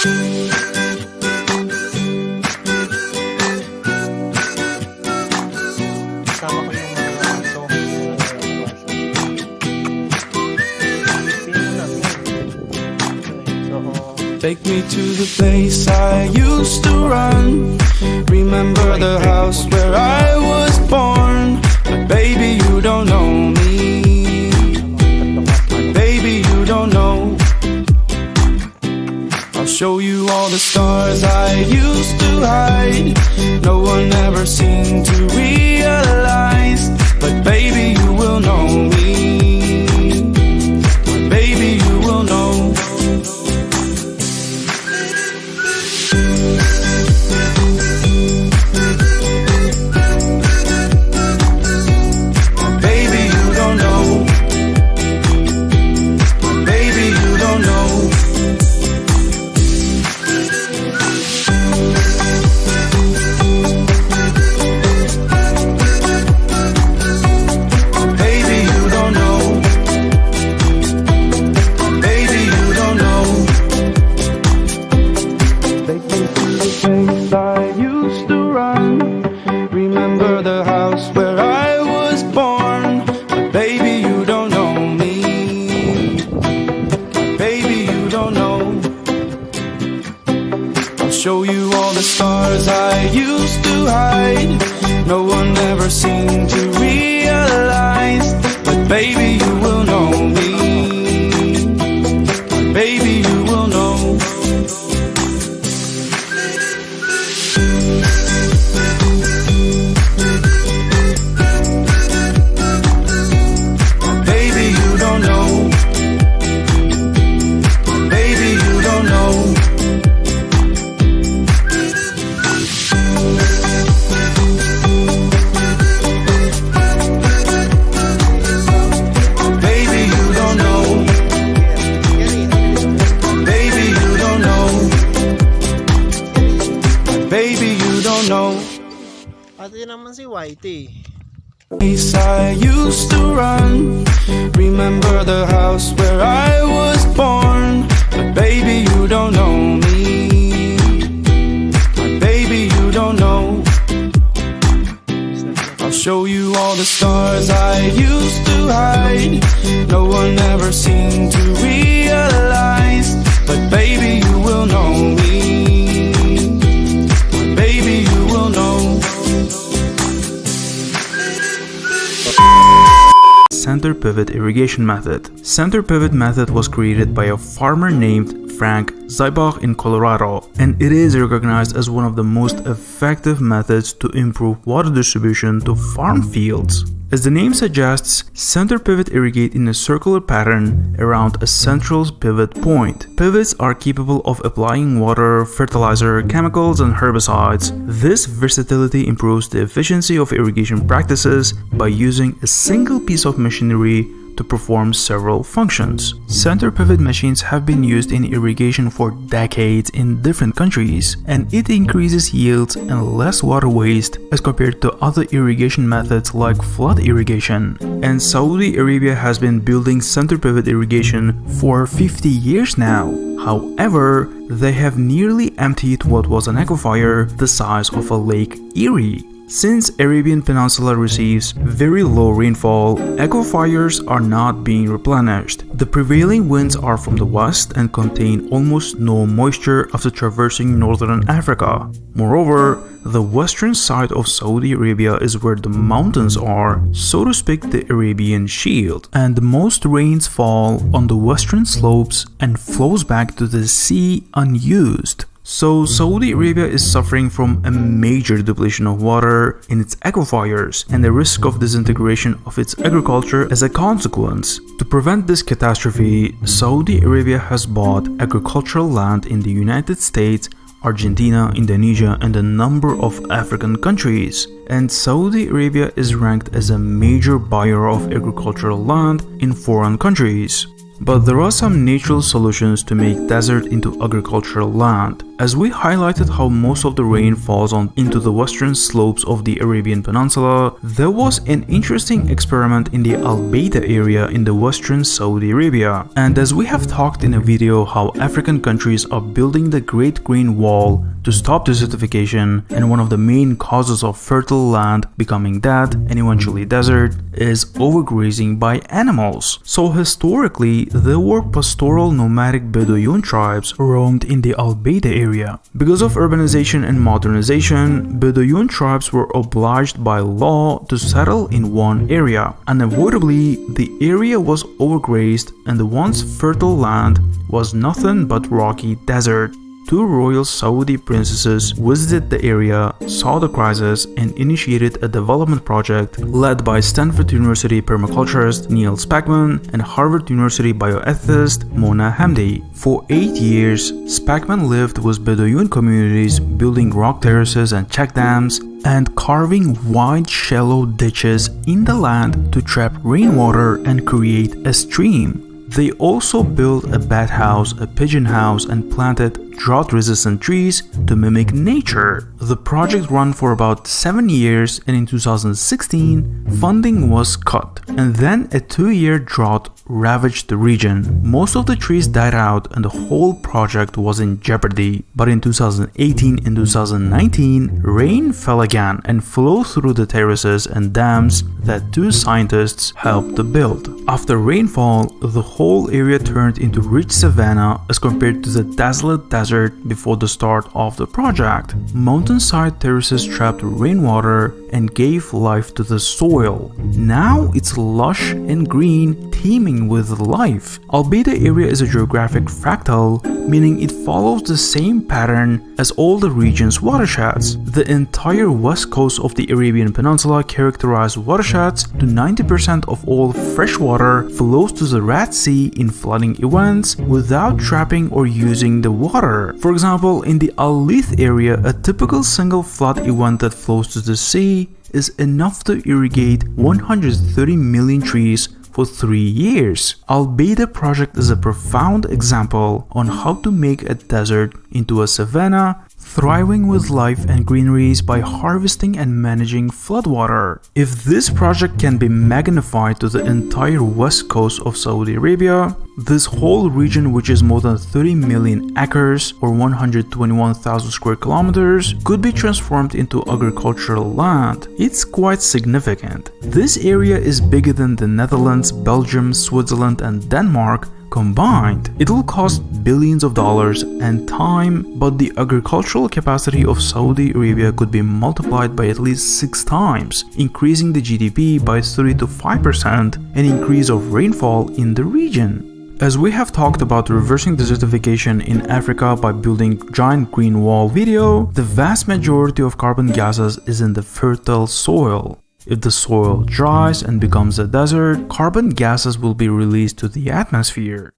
Kasama ko yung mga aso. Take me to the place I used to run. Remember the house where I was born. But baby, you don't know me. But baby, you don't know. I'll show you all the stars I used to hide. No one ever seemed to realize. But baby, you will know me. But baby, you will know. I used to run. Remember the house where I was born. But baby, you don't know me. But baby, you don't know. I'll show you all the stars I used to hide. No one ever seemed to realize. But baby, you will know me. But baby, you will know. Baby, you don't know. Ate naman si Whitey. I used to run. Remember the house where I was born. But baby, you don't know me. But baby, you don't know. I'll show you all the stars I used to hide. No one ever seemed to realize. But baby, you will know me. Baby, you will know. Center pivot irrigation method. Center pivot method was created by a farmer named Frank Zybach in Colorado, and it is recognized as one of the most effective methods to improve water distribution to farm fields. As the name suggests, center pivot irrigate in a circular pattern around a central pivot point. Pivots are capable of applying water, fertilizer, chemicals, and herbicides. This versatility improves the efficiency of irrigation practices by using a single piece of machinery to perform several functions. Center pivot machines have been used in irrigation for decades in different countries, and it increases yields and less water waste as compared to other irrigation methods like flood irrigation. And Saudi Arabia has been building center pivot irrigation for 50 years now. However, they have nearly emptied what was an aquifer the size of a Lake Erie. Since Arabian Peninsula receives very low rainfall, aquifers are not being replenished. The prevailing winds are from the west and contain almost no moisture after traversing northern Africa. Moreover, the western side of Saudi Arabia is where the mountains are, so to speak, the Arabian Shield, and most rains fall on the western slopes and flows back to the sea unused. So Saudi Arabia is suffering from a major depletion of water in its aquifers and the risk of disintegration of its agriculture as a consequence. To prevent this catastrophe, Saudi Arabia has bought agricultural land in the United States, Argentina, Indonesia, and a number of African countries. And Saudi Arabia is ranked as a major buyer of agricultural land in foreign countries. But there are some natural solutions to make desert into agricultural land. As we highlighted how most of the rain falls into the western slopes of the Arabian Peninsula, there was an interesting experiment in the Al Baida area in the western Saudi Arabia. And as we have talked in a video how African countries are building the Great Green Wall to stop desertification, and one of the main causes of fertile land becoming dead and eventually desert is overgrazing by animals. So historically, there were pastoral nomadic Bedouin tribes roamed in the Al Baida area. Because of urbanization and modernization, Bedouin tribes were obliged by law to settle in one area. Unavoidably, the area was overgrazed and the once fertile land was nothing but rocky desert. Two royal Saudi princesses visited the area, saw the crisis, and initiated a development project led by Stanford University permaculturist Neil Spackman and Harvard University bioethicist Mona Hamdi. For 8 years, Spackman lived with Bedouin communities, building rock terraces and check dams, and carving wide shallow ditches in the land to trap rainwater and create a stream. They also built a bat house, a pigeon house, and planted drought-resistant trees to mimic nature. The project ran for about 7 years, and in 2016, funding was cut, and then a 2-year drought ravaged the region. Most of the trees died out and the whole project was in jeopardy. But in 2018 and 2019, rain fell again and flowed through the terraces and dams that two scientists helped to build. After rainfall, the whole area turned into rich savanna as compared to the desolate desert before the start of the project. Mountainside terraces trapped rainwater and gave life to the soil. Now it's lush and green, teeming with life. Al Baida area is a geographic fractal, meaning it follows the same pattern as all the region's watersheds. The entire west coast of the Arabian Peninsula characterized watersheds. To 90% of all fresh water flows to the Red Sea in flooding events without trapping or using the water. For example, in the Al Lith area, a typical single flood event that flows to the sea is enough to irrigate 130 million trees for 3 years. Al Baida project is a profound example on how to make a desert into a savanna, thriving with life and greeneries by harvesting and managing floodwater. If this project can be magnified to the entire west coast of Saudi Arabia, this whole region, which is more than 30 million acres or 121,000 square kilometers, could be transformed into agricultural land. It's quite significant. This area is bigger than the Netherlands, Belgium, Switzerland, and Denmark combined. It will cost billions of dollars and time, but the agricultural capacity of Saudi Arabia could be multiplied by at least 6 times, increasing the GDP by 3 to 5% and increase of rainfall in the region. As we have talked about reversing desertification in Africa by building giant green wall video, the vast majority of carbon gases is in the fertile soil. If the soil dries and becomes a desert, carbon gases will be released to the atmosphere.